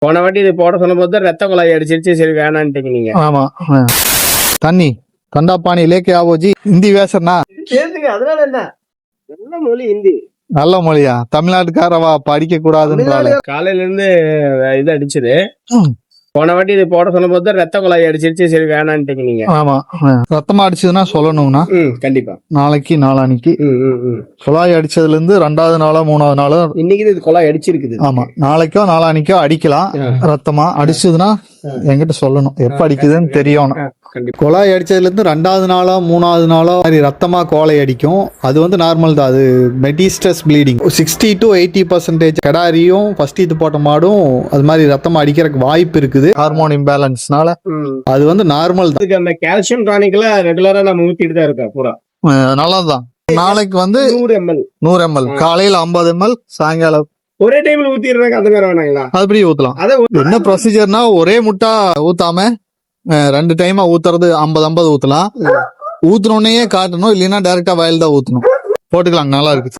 போன வாட்டி இது போட சொன்ன போது ரத்த குழாய் அடிச்சிருச்சு, சரி வேணான்ட்டீங்க நீங்க. ஆமா தண்ணி ठंडा पानी लेके आओ जी हिंदी பேசுறனா கேளுங்க, அதனால என்ன, நல்ல மொழி ஹிந்தி. நல்ல மொழியா? தமிழ்நாட்டுக்காரவா படிக்க கூடாதுன்றால காலையில இருந்து இது அடிச்சது. போன வாட்டி இது போட சொன்ன போது ரத்த குழாய் அடிச்சிருச்சு, சரி வேணான்ட்டீங்க நீங்க. ஆமா ரத்தமா அடிச்சதுன்னா சொல்லணும்னா கண்டிப்பா நாளைக்கு நாளானிக்கு குழாய் அடிச்சதுல இருந்து 2வது நாளோ 3வது நாளோ இன்னைக்கு இது குழாய் அடிச்சிருக்குது. ஆமா நாளைக்கோ நாளானிக்கோ அடிக்கலாம். ரத்தமா அடிச்சதுன்னா என்கிட்ட சொல்லணும், எப்ப அடிக்குதுன்னு தெரியணும். குழாய் அடிச்சதுல இருந்து 2வது நாளோ 3வது நாளோ ரத்தமா கோலை அடிக்கும். அது வந்து நார்மல் தான். அது மெடிஸ்டஸ் ப்ளீடிங் 60 to 80% கடாரியும் ஃபர்ஸ்ட் இது போட்ட மாடும் அது மாதிரி ரத்தமா அடிக்கிறதுக்கு வாய்ப்பு இருக்குது. ஹார்மோன் இம்பேலன்ஸ்னால அது வந்து நார்மல் தான். அந்த கால்சியம் டானிக்ல ரெகுலரா நம்ம ஊத்திட்டு தான் இருக்கோம் பூரா. நல்லதுதான். நாளைக்கு வந்து 100 ml காலையில 50 ml சாயங்காலம் ஒரே டைம்ல ஊத்திடுறாங்க. அந்த மாதிரி வேணாங்களா? அதுபடி ஊத்தலாம். என்ன ப்ரொசீஜர்னா ஒரே முட்டா ஊத்தாம 2 டைமா ஊத்துறது 50 ஊத்தலாம். ஊத்துனோடனே காட்டணும், இல்லைன்னா டைரக்டா வயல் தான் ஊத்தணும். போட்டுக்கலாம், நல்லா இருக்கு.